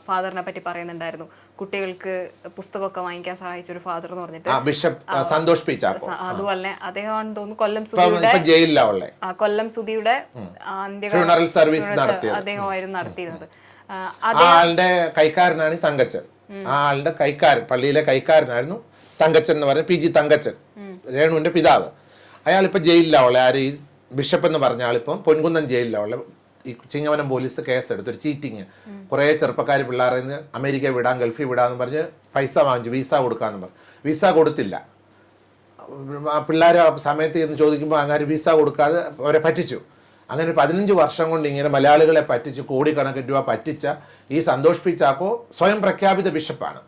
ഫാദറിനെ പറ്റി പറയുന്നുണ്ടായിരുന്നു, കുട്ടികൾക്ക് പുസ്തകമൊക്കെ വാങ്ങിക്കാൻ സഹായിച്ച ഒരു ഫാദർ എന്ന് പറഞ്ഞിട്ട്,
ബിഷപ്പ് സന്തോഷ് പീച്ചാക്കോ.
അതുപോലെ അദ്ദേഹമാണെന്ന് തോന്നുന്നു കൊല്ലം സുധിയുടെ
ഫ്യൂണറൽ സർവീസ്
അദ്ദേഹമായിരുന്നു നടത്തിയിരുന്നത്.
ആളുടെ കൈക്കാരനാണ് തങ്കച്ചൻ. ആ ആളുടെ കൈക്കാരൻ, പള്ളിയിലെ കൈക്കാരനായിരുന്നു തങ്കച്ചൻ എന്ന് പറയുന്നത്, PG തങ്കച്ചൻ, രേണുവിന്റെ പിതാവ്. അയാളിപ്പോൾ ജയിലിലാണ്. ആര്? ഈ ബിഷപ്പ് എന്ന് പറഞ്ഞ ആളിപ്പം പൊൻകുന്നം ജയിലിലാണ്. ഈ ചിങ്ങവനം പോലീസ് കേസെടുത്തു, ഒരു ചീറ്റിങ്. കുറേ ചെറുപ്പക്കാർ പിള്ളേരെ അമേരിക്ക വിടാം, ഗൾഫിൽ വിടാമെന്ന് പറഞ്ഞ് പൈസ വാങ്ങിച്ചു, വിസ കൊടുക്കാമെന്ന് പറഞ്ഞു. വിസ കൊടുത്തില്ല. പിള്ളേർ സമയത്ത് ചെന്ന് ചോദിക്കുമ്പോൾ അങ്ങനെ വിസ കൊടുക്കാതെ അവരെ പറ്റിച്ചു. അങ്ങനെ 15 വർഷം കൊണ്ട് ഇങ്ങനെ മലയാളികളെ പറ്റിച്ച് കോടിക്കണക്കിന് രൂപ പറ്റിച്ച ഈ സന്തോഷ് പി ചാക്കോ സ്വയം പ്രഖ്യാപിത ബിഷപ്പാണ്.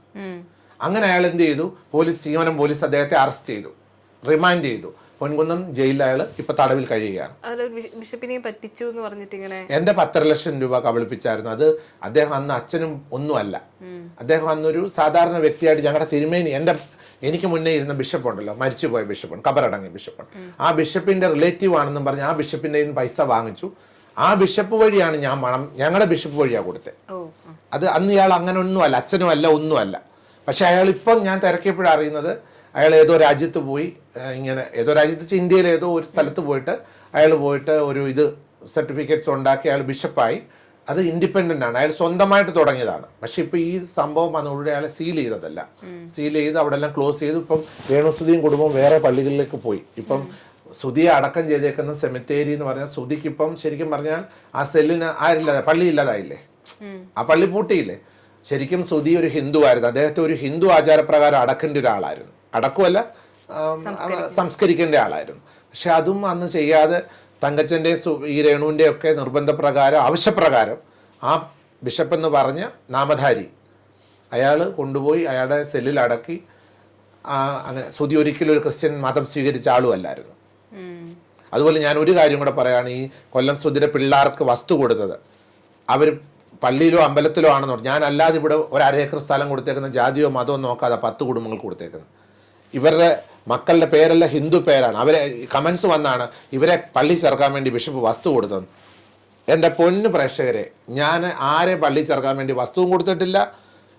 അങ്ങനെ അയാൾ എന്ത് ചെയ്തു? ചിങ്ങവനം പോലീസ് അദ്ദേഹത്തെ അറസ്റ്റ് ചെയ്തു, റിമാൻഡ് ചെയ്തു. പൊൻകുന്നം ജയിലിൽ അയാൾ ഇപ്പൊ തടവിൽ കഴിയുകയാണ്. എന്റെ 10.5 ലക്ഷം രൂപ കബളിപ്പിച്ചായിരുന്നു. അത് അദ്ദേഹം അന്ന് അച്ഛനും ഒന്നുമല്ല. അദ്ദേഹം അന്നൊരു സാധാരണ വ്യക്തിയായിട്ട് ഞങ്ങളുടെ തിരുമേനി, എനിക്ക് മുന്നേ ഇരുന്ന ബിഷപ്പ് ഉണ്ടല്ലോ, മരിച്ചുപോയ ബിഷപ്പാണ്, കബറടങ്ങിയ ബിഷപ്പാണ്. ആ ബിഷപ്പിന്റെ റിലേറ്റീവ് ആണെന്നും പറഞ്ഞ് ആ ബിഷപ്പിന്റെ പൈസ വാങ്ങിച്ചു. ആ ബിഷപ്പ് വഴിയാണ് ഞങ്ങളുടെ ബിഷപ്പ് വഴിയാണ് കൊടുത്തത്. അത് അന്ന് ഇയാൾ അങ്ങനെ ഒന്നുമല്ല, അച്ഛനും അല്ല, ഒന്നുമല്ല. പക്ഷെ അയാൾ ഇപ്പം ഞാൻ തിരക്കിയപ്പോഴാണ് അറിയുന്നത്, അയാൾ ഏതോ രാജ്യത്ത് പോയി, ഇങ്ങനെ ഏതോ രാജ്യത്ത് വെച്ചാൽ ഇന്ത്യയിലെ ഏതോ ഒരു സ്ഥലത്ത് പോയിട്ട് അയാൾ ഒരു സർട്ടിഫിക്കറ്റ്സ് ഉണ്ടാക്കി അയാൾ ബിഷപ്പായി. അത് ഇൻഡിപെൻഡൻ്റ് ആണ്, അയാൾ സ്വന്തമായിട്ട് തുടങ്ങിയതാണ്. പക്ഷെ ഇപ്പം ഈ സംഭവം വന്നതോടെ അയാളെ സീൽ ചെയ്തതല്ല, സീൽ ചെയ്ത് അവിടെ എല്ലാം ക്ലോസ് ചെയ്തു. ഇപ്പം രേണുസുതിയും കുടുംബം വേറെ പള്ളികളിലേക്ക് പോയി. ഇപ്പം സുധിയെ അടക്കം ചെയ്തേക്കുന്ന സെമിത്തേരി എന്ന് പറഞ്ഞാൽ സുധിക്ക് ഇപ്പം ശരിക്കും പറഞ്ഞാൽ ആ സെല്ലിന് പള്ളി ഇല്ലാതായില്ലേ, ആ പള്ളി പൂട്ടിയില്ലേ. ശരിക്കും സുധി ഒരു ഹിന്ദു ആയിരുന്നു. അദ്ദേഹത്തെ ഒരു ഹിന്ദു ആചാരപ്രകാരം അടക്കേണ്ട ഒരാളായിരുന്നു, അടക്കമല്ല സംസ്കരിക്കേണ്ട ആളായിരുന്നു. പക്ഷെ അതും അന്ന് ചെയ്യാതെ തങ്കച്ചൻ്റെ ഈ രേണുവിൻ്റെ ഒക്കെ നിർബന്ധപ്രകാരം, ആവശ്യപ്രകാരം ആ ബിഷപ്പ് എന്ന് പറഞ്ഞ നാമധാരി അയാൾ കൊണ്ടുപോയി അയാളുടെ സെല്ലിൽ അടക്കി. അങ്ങനെ സുധി ഒരിക്കലും ഒരു ക്രിസ്ത്യൻ മതം സ്വീകരിച്ച ആളുമല്ലായിരുന്നു. അതുപോലെ ഞാൻ ഒരു കാര്യം കൂടെ പറയുകയാണ്, ഈ കൊല്ലം സുധിയുടെ പിള്ളേർക്ക് വസ്തു കൊടുത്തത് അവർ പള്ളിയിലോ അമ്പലത്തിലോ ആണെന്ന് പറഞ്ഞു. ഞാൻ അല്ലാതെ ഇവിടെ ഒരു 1/2 ഏക്കർ സ്ഥലം കൊടുത്തേക്കുന്ന ജാതിയോ മതമോ നോക്കാതെ 10 കുടുംബങ്ങൾ കൊടുത്തേക്കുന്നത്. ഇവരുടെ മക്കളുടെ പേരെല്ലാം ഹിന്ദു പേരാണ്. അവരെ കമൻസ് വന്നാണ് ഇവരെ പള്ളി ചേർക്കാൻ വേണ്ടി ബിഷപ്പ് വസ്തു കൊടുത്തത്. എൻ്റെ പൊന്നു പ്രേക്ഷകരെ, ഞാൻ ആരെ പള്ളി ചേർക്കാൻ വേണ്ടി വസ്തുവും കൊടുത്തിട്ടില്ല.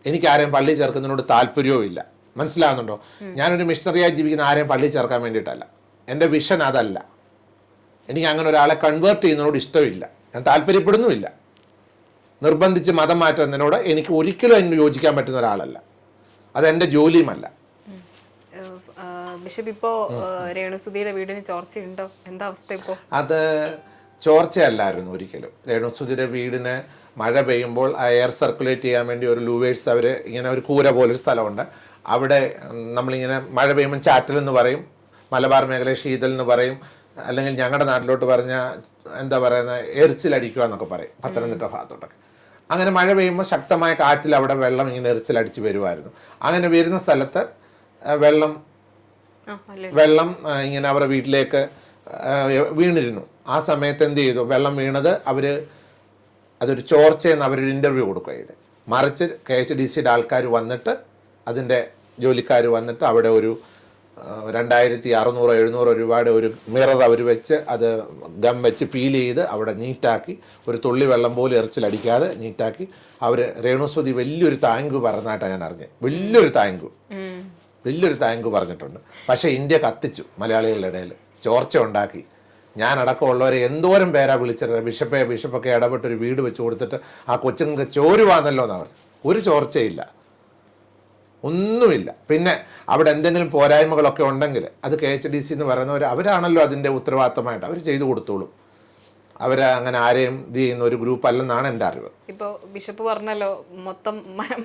എനിക്ക് ആരെയും പള്ളി ചേർക്കുന്നതിനോട് താല്പര്യവും ഇല്ല. മനസ്സിലാകുന്നുണ്ടോ? ഞാനൊരു മിഷണറിയായി ജീവിക്കുന്ന ആരെയും പള്ളി ചേർക്കാൻ വേണ്ടിയിട്ടല്ല. എൻ്റെ വിഷൻ അതല്ല. എനിക്ക് അങ്ങനെ ഒരാളെ കൺവേർട്ട് ചെയ്യുന്നതിനോട് ഇഷ്ടമില്ല. ഞാൻ താല്പര്യപ്പെടുന്നുമില്ല. നിർബന്ധിച്ച് മതം മാറ്റുന്നതിനോട് എനിക്ക് ഒരിക്കലും അതിന് യോജിക്കാൻ പറ്റുന്ന ഒരാളല്ല. അതെൻ്റെ ജോലിയുമല്ല.
ബിഷപ്പ് ഇപ്പോ രേണുസുധിയുടെ വീടിന് ചോർച്ചയുണ്ടോ? എന്താ അവസ്ഥ ഇപ്പോ?
അത് ചോർച്ചയല്ലായിരുന്നു ഒരിക്കലും. രേണുസുധിയുടെ വീടിന് മഴ പെയ്യുമ്പോൾ ആ എയർ സർക്കുലേറ്റ് ചെയ്യാൻ വേണ്ടി ഒരു ലൂവേഴ്സ് അവർ ഇങ്ങനെ ഒരു കൂര പോലൊരു സ്ഥലമുണ്ട്. അവിടെ നമ്മളിങ്ങനെ മഴ പെയ്യുമ്പോൾ ചാറ്റൽ എന്ന് പറയും, മലബാർ മേഖലയിൽ ശീതൽ എന്ന് പറയും, അല്ലെങ്കിൽ ഞങ്ങളുടെ നാട്ടിലോട്ട് പറഞ്ഞാൽ എന്താ പറയുന്നത് എറിച്ചിലടിക്കുക എന്നൊക്കെ പറയും, പത്തനംതിട്ട ഭാഗത്തോട്ടൊക്കെ. അങ്ങനെ മഴ പെയ്യുമ്പോൾ ശക്തമായ കാറ്റിൽ അവിടെ വെള്ളം ഇങ്ങനെ എറിച്ചിലടിച്ച് വരുമായിരുന്നു. അങ്ങനെ വരുന്ന സ്ഥലത്ത് വെള്ളം ഇങ്ങനെ അവരുടെ വീട്ടിലേക്ക് വീണിരുന്നു. ആ സമയത്ത് എന്ത് ചെയ്തു? വെള്ളം വീണത് അതൊരു ചോർച്ചയെന്ന് അവരൊരു ഇൻ്റർവ്യൂ കൊടുക്കുക ചെയ്ത്. മറിച്ച് KHDCയുടെ ആൾക്കാർ വന്നിട്ട്, അതിൻ്റെ ജോലിക്കാർ വന്നിട്ട് അവിടെ ഒരു 2600-700 രൂപയുടെ ഒരു മിറർ അവർ വെച്ച് അത് ഗം വെച്ച് പീൽ ചെയ്ത് അവിടെ നീറ്റാക്കി, ഒരു തുള്ളി വെള്ളം പോലും എറിച്ചിലടിക്കാതെ നീറ്റാക്കി അവർ രേണുസുധി വലിയൊരു താങ്ക് പറഞ്ഞായിട്ടാണ് ഞാൻ അറിഞ്ഞത്. വലിയൊരു താങ്ക് പറഞ്ഞിട്ടുണ്ട്. പക്ഷേ ഇന്ത്യ കത്തിച്ചു, മലയാളികളുടെ ഇടയിൽ ചോർച്ച ഉണ്ടാക്കി. ഞാനടക്കമുള്ളവരെ എന്തോരം പേരാ വിളിച്ചത്. ബിഷപ്പൊക്കെ ഇടപെട്ടൊരു വീട് വെച്ച് കൊടുത്തിട്ട് ആ കൊച്ചുങ്ങൾക്ക് ചോരുവാന്നല്ലോ എന്നവർ. ഒരു ചോർച്ചയില്ല, ഒന്നുമില്ല. പിന്നെ അവിടെ എന്തെങ്കിലും പോരായ്മകളൊക്കെ ഉണ്ടെങ്കിൽ അത് KHDC എന്ന് പറയുന്നവർ അവരാണല്ലോ അതിൻ്റെ ഉത്തരവാദിത്തമായിട്ട് അവർ ചെയ്തു കൊടുത്തോളും. അവര് അങ്ങനെ ആരെയും ഇത് ചെയ്യുന്ന ഒരു ഗ്രൂപ്പ് അല്ലെന്നാണ് എൻ്റെ അറിവ്.
ഇപ്പൊ ബിഷപ്പ് പറഞ്ഞല്ലോ മൊത്തം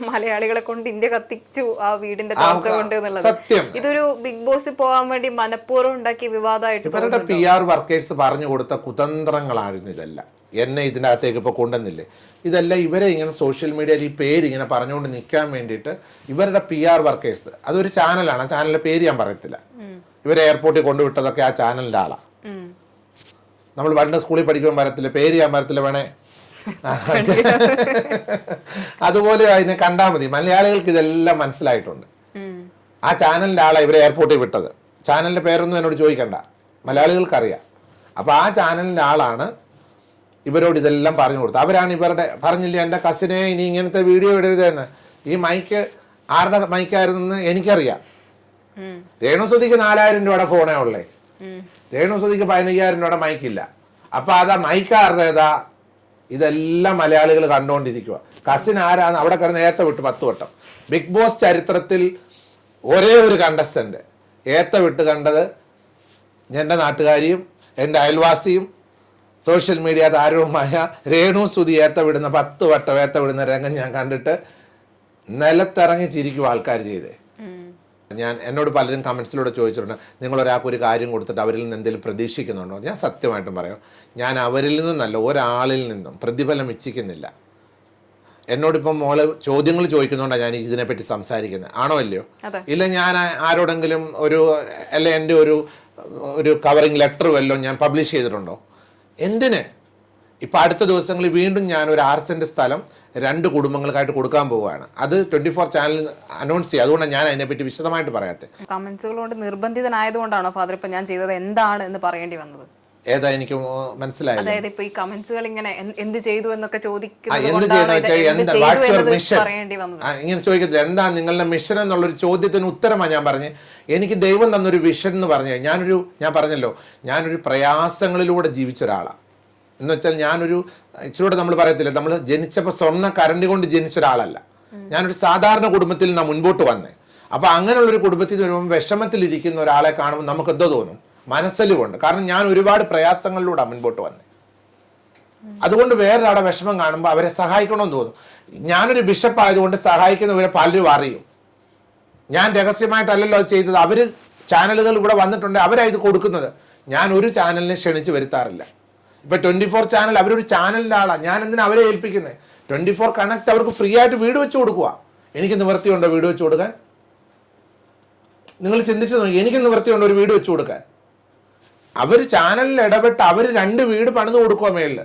മലയാളികളെ കൊണ്ട് ഇന്ത്യ കത്തിച്ചു ആ വീടിന്റെ ചോർച്ച കൊണ്ട് എന്നുള്ളത്.
സത്യം.
ഇതൊരു ബിഗ് ബോസിൽ പോകാൻ വേണ്ടി മനഃപൂർവ്വം ഉണ്ടാക്കിയ വിവാദമായിട്ട്
ഇവരുടെ PR വർക്കേഴ്സ് പറഞ്ഞു കൊടുത്ത കുതന്ത്രങ്ങളായിരുന്നു ഇതെല്ലാം. എന്നെ ഇതിൻ്റെ അകത്തേക്ക് ഇപ്പോൾ കൊണ്ടുവന്നില്ലേ, ഇതെല്ലാം ഇവരെ ഇങ്ങനെ സോഷ്യൽ മീഡിയയിൽ ഈ പേര് ഇങ്ങനെ പറഞ്ഞുകൊണ്ട് നിൽക്കാൻ വേണ്ടിയിട്ട് ഇവരുടെ PR വർക്കേഴ്സ്, അതൊരു ചാനലാണ്. ആ ചാനലിൻ്റെ പേര് ഞാൻ പറയത്തില്ല. ഇവരെ എയർപോർട്ടിൽ കൊണ്ടുവിട്ടതൊക്കെ ആ ചാനലിൻ്റെ ആളാണ്. നമ്മൾ പണ്ട് സ്കൂളിൽ പഠിക്കുമ്പോൾ വരത്തില്ല, പേര് ഞാൻ വരത്തില്ല വേണേ. അതുപോലെ അതിനെ കണ്ടാൽ മതി. മലയാളികൾക്ക് ഇതെല്ലാം മനസ്സിലായിട്ടുണ്ട്. ആ ചാനലിൻ്റെ ആളാണ് ഇവരെ എയർപോർട്ടിൽ വിട്ടത്. ചാനലിൻ്റെ പേരൊന്നും എന്നോട് ചോദിക്കണ്ട, മലയാളികൾക്കറിയാം. അപ്പോൾ ആ ചാനലിൻ്റെ ആളാണ് ഇവരോട് ഇതെല്ലാം പറഞ്ഞു കൊടുത്തത്. അവരാണ് ഇവരുടെ പറഞ്ഞില്ല എൻ്റെ കസിനെ ഇനി ഇങ്ങനത്തെ വീഡിയോ ഇടരുതെന്ന്. ഈ മൈക്ക് ആരുടെ മൈക്കായിരുന്നെന്ന് എനിക്കറിയാം. രേണുസുധിക്ക് 4000 രൂപയുടെ ഫോണേ ഉള്ളേ. രേണുസുധിക്ക് 15000 രൂപയുടെ മൈക്കില്ല. അപ്പം അതാ മൈക്കാരുടേതാ? ഇതെല്ലാം മലയാളികൾ കണ്ടുകൊണ്ടിരിക്കുക. കസിൻ ആരാണ് അവിടെ കിടന്ന് ഏത്ത വിട്ട് 10 വട്ടം. ബിഗ് ബോസ് ചരിത്രത്തിൽ ഒരേ ഒരു കണ്ടസ്റ്റന്റ് ഏത്ത വിട്ട് കണ്ടത് എൻ്റെ നാട്ടുകാരിയും എൻ്റെ അയൽവാസിയും സോഷ്യൽ മീഡിയ താരവുമായ രേണുസുധി ഏത്ത വിടുന്ന 10 വട്ടം ഏത്ത വിടുന്ന രംഗം ഞാൻ കണ്ടിട്ട് നിലത്തിറങ്ങി ചിരിക്കും ആൾക്കാർ ചെയ്തേ. എന്നോട് പലരും കമൻസിലൂടെ ചോദിച്ചിട്ടുണ്ട്, നിങ്ങളൊരാൾക്ക് ഒരു കാര്യം കൊടുത്തിട്ട് അവരിൽ നിന്ന് എന്തെങ്കിലും പ്രതീക്ഷിക്കുന്നുണ്ടോ? ഞാൻ സത്യമായിട്ടും പറയാം, ഞാൻ അവരിൽ നിന്നല്ല ഒരാളിൽ നിന്നും പ്രതിഫലം ഇച്ഛിക്കുന്നില്ല. എന്നോടിപ്പം മോള് ചോദ്യങ്ങൾ ചോദിക്കുന്നതുകൊണ്ടാണ് ഞാൻ ഇതിനെപ്പറ്റി സംസാരിക്കുന്നത്. ആണോ അല്ലയോ? ഇല്ല, ഞാൻ ആരോടെങ്കിലും അല്ലെ എൻ്റെ ഒരു കവറിങ് ലെറ്റർ വല്ലതും ഞാൻ പബ്ലിഷ് ചെയ്തിട്ടുണ്ടോ? എന്തിന്? ഇപ്പം അടുത്ത ദിവസങ്ങളിൽ വീണ്ടും ഞാൻ ഒരു 6 സെൻറ്റ് സ്ഥലം 2 കുടുംബങ്ങൾക്കായിട്ട് കൊടുക്കാൻ പോവുകയാണ്. അത് 24 ചാനൽ അനൗൺസ് ചെയ്യുക. അതുകൊണ്ടാണ് ഞാൻ അതിനെപ്പറ്റി വിശദമായിട്ട് പറയാത്തത്.
കമന്റ്സുകൾ കൊണ്ട് നിർബന്ധിതനായതുകൊണ്ടാണോ ഫാദർ ഇപ്പം ഞാൻ ചെയ്തത് എന്താണ് എന്ന് പറയേണ്ടി വന്നത്?
ഏതാ എനിക്ക് മനസ്സിലായത്?
അതായത് ഇപ്പൊ ഈ കമന്റ്സുകൾ ഇങ്ങനെ എന്ത് ചെയ്തു എന്നൊക്കെ
ഇങ്ങനെ ചോദിക്കത്തില്ല, എന്താ നിങ്ങളുടെ മിഷൻ എന്നുള്ളൊരു ചോദ്യത്തിന് ഉത്തരമാണ് ഞാൻ പറഞ്ഞത്. എനിക്ക് ദൈവം തന്നൊരു വിഷൻ എന്ന് പറഞ്ഞു. ഞാൻ പറഞ്ഞല്ലോ, ഞാനൊരു പ്രയാസങ്ങളിലൂടെ ജീവിച്ച ഒരാളാണ്. എന്ന് വെച്ചാൽ ഇച്ചിലൂടെ നമ്മൾ പറയത്തില്ല, നമ്മൾ ജനിച്ചപ്പോൾ സ്വർണ്ണ കരണ്ടി കൊണ്ട് ജനിച്ച ഒരാളല്ല. ഞാനൊരു സാധാരണ കുടുംബത്തിൽ നിന്നാണ് മുൻപോട്ട് വന്നത്. അപ്പോൾ അങ്ങനെയുള്ളൊരു കുടുംബത്തിൽ വരുമ്പോൾ വിഷമത്തിലിരിക്കുന്ന ഒരാളെ കാണുമ്പോൾ നമുക്ക് എന്തോ തോന്നും, മനസ്സിലുമുണ്ട്. കാരണം ഞാൻ ഒരുപാട് പ്രയാസങ്ങളിലൂടെ മുൻപോട്ട് വന്നത്. അതുകൊണ്ട് വേറൊരാളുടെ വിഷമം കാണുമ്പോൾ അവരെ സഹായിക്കണമെന്ന് തോന്നും. ഞാനൊരു ബിഷപ്പ് ആയതുകൊണ്ട് സഹായിക്കുന്നവരെ പലരും അറിയും. ഞാൻ രഹസ്യമായിട്ടല്ലല്ലോ അത് ചെയ്തത്. അവർ ചാനലുകൾ ഇവിടെ വന്നിട്ടുണ്ട്, അവരാണ് ഇത് കൊടുക്കുന്നത്. ഞാൻ ഒരു ചാനലിനെ ക്ഷണിച്ച് വരുത്താറില്ല. ഇപ്പം 24 ചാനൽ അവരൊരു ചാനലിൻ്റെ ആളാണ്. ഞാൻ എന്തിനാ അവരെ ഏൽപ്പിക്കുന്നത്? 24 കണക്ട് അവർക്ക് ഫ്രീ ആയിട്ട് വീട് വെച്ച് കൊടുക്കുക. എനിക്ക് നിവൃത്തിയുണ്ടോ വീട് വെച്ച് കൊടുക്കാൻ? നിങ്ങൾ ചിന്തിച്ചു നോക്കി, എനിക്ക് നിവൃത്തിയുണ്ടോ ഒരു വീട് വെച്ച് കൊടുക്കാൻ? അവർ ചാനലിൽ ഇടപെട്ട് അവർ 2 വീട് പണിത് കൊടുക്കുക മേളിൽ.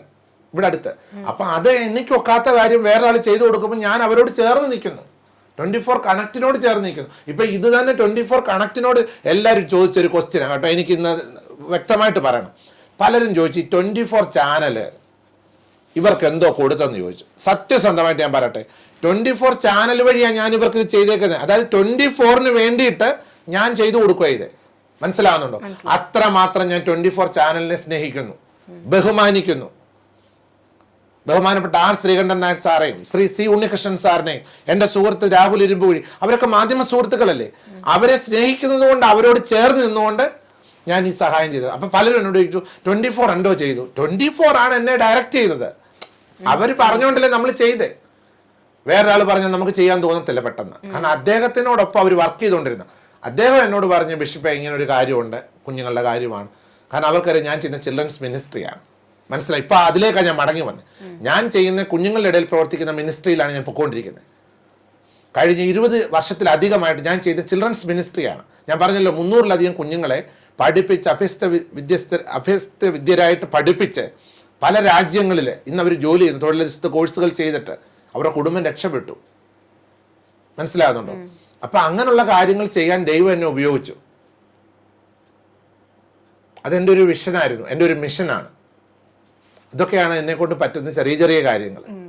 ഇവിടെ അടുത്ത്. അപ്പൊ അത് എനിക്ക് ഒക്കാത്ത കാര്യം വേറെ ആൾ ചെയ്തു കൊടുക്കുമ്പോൾ ഞാൻ അവരോട് ചേർന്ന് നിൽക്കുന്നു. 24 കണക്റ്റിനോട് ചേർന്ന് നിൽക്കുന്നു. ഇപ്പൊ ഇത് തന്നെ 24 കണക്റ്റിനോട് എല്ലാവരും ചോദിച്ചൊരു ക്വസ്റ്റ്യനാണ് കേട്ടോ. എനിക്ക് ഇന്ന് വ്യക്തമായിട്ട് പറയണം. പലരും ചോദിച്ചു 24 ചാനല് ഇവർക്ക് എന്തോ കൊടുത്തെന്ന് ചോദിച്ചു. സത്യസന്ധമായിട്ട് ഞാൻ പറയട്ടെ, 24 ചാനൽ വഴിയാണ് ഞാൻ ഇവർക്ക് ഇത് ചെയ്തേക്കുന്നത്. അതായത് 24-ന് വേണ്ടിയിട്ട് ഞാൻ ചെയ്തു കൊടുക്കുക ഇത്. മനസ്സിലാവുന്നുണ്ടോ? അത്രമാത്രം ഞാൻ 24 ചാനലിനെ സ്നേഹിക്കുന്നു, ബഹുമാനിക്കുന്നു. ബഹുമാനപ്പെട്ട ആർ ശ്രീകണ്ഠൻ നായർ സാറേയും ശ്രീ സി ഉണ്ണികൃഷ്ണൻ സാറിനെയും എൻ്റെ സുഹൃത്ത് രാഹുൽ ഇരുമ്പുകുഴി, അവരൊക്കെ മാധ്യമ സുഹൃത്തുക്കളല്ലേ. അവരെ സ്നേഹിക്കുന്നത് കൊണ്ട് അവരോട് ചേർന്ന് നിന്നുകൊണ്ട് ഞാൻ ഈ സഹായം ചെയ്തത്. അപ്പൊ പലരും എന്നോട് ചോദിച്ചു 24 എന്തോ ചെയ്തു. 24 ആണ് എന്നെ ഡയറക്റ്റ് ചെയ്തത്. അവർ പറഞ്ഞുകൊണ്ടല്ലേ നമ്മൾ ചെയ്തേ. വേറൊരാൾ പറഞ്ഞാൽ നമുക്ക് ചെയ്യാൻ തോന്നത്തില്ല പെട്ടെന്ന്. കാരണം അദ്ദേഹത്തിനോടൊപ്പം അവർ വർക്ക് ചെയ്തുകൊണ്ടിരുന്ന അദ്ദേഹം എന്നോട് പറഞ്ഞു, ബിഷപ്പേ ഇങ്ങനെ ഒരു കാര്യമുണ്ട്, കുഞ്ഞുങ്ങളുടെ കാര്യമാണ്. കാരണം അവർക്കറിയാം ഞാൻ ചെയ്യുന്ന ചിൽഡ്രൻസ് മിനിസ്ട്രിയാണ്. മനസ്സിലായി? ഇപ്പൊ അതിലേക്കാണ് ഞാൻ മടങ്ങി വന്നത്. ഞാൻ ചെയ്യുന്ന കുഞ്ഞുങ്ങളുടെ ഇടയിൽ പ്രവർത്തിക്കുന്ന മിനിസ്ട്രിയിലാണ് ഞാൻ പൊയ്ക്കൊണ്ടിരിക്കുന്നത്. കഴിഞ്ഞ 20 വർഷത്തിലധികമായിട്ട് ഞാൻ ചെയ്ത ചിൽഡ്രൻസ് മിനിസ്ട്രിയാണ്. ഞാൻ പറഞ്ഞല്ലോ 300-ലധികം കുഞ്ഞുങ്ങളെ പഠിപ്പിച്ച് അഭ്യസ്ത വിദ്യരായിട്ട് പഠിപ്പിച്ച് പല രാജ്യങ്ങളിൽ ഇന്ന് അവർ ജോലി ചെയ്യുന്നു. തൊഴിലധിഷ്ഠിത കോഴ്സുകൾ ചെയ്തിട്ട് അവരുടെ കുടുംബം രക്ഷപ്പെട്ടു. മനസ്സിലാകുന്നുണ്ടോ? അപ്പൊ അങ്ങനെയുള്ള കാര്യങ്ങൾ ചെയ്യാൻ ദൈവം എന്നെ ഉപയോഗിച്ചു. അതെൻ്റെ ഒരു വിഷനായിരുന്നു, എൻ്റെ ഒരു മിഷനാണ്. ഇതൊക്കെയാണ് എന്നെ കൊണ്ട് പറ്റുന്ന ചെറിയ ചെറിയ കാര്യങ്ങൾ.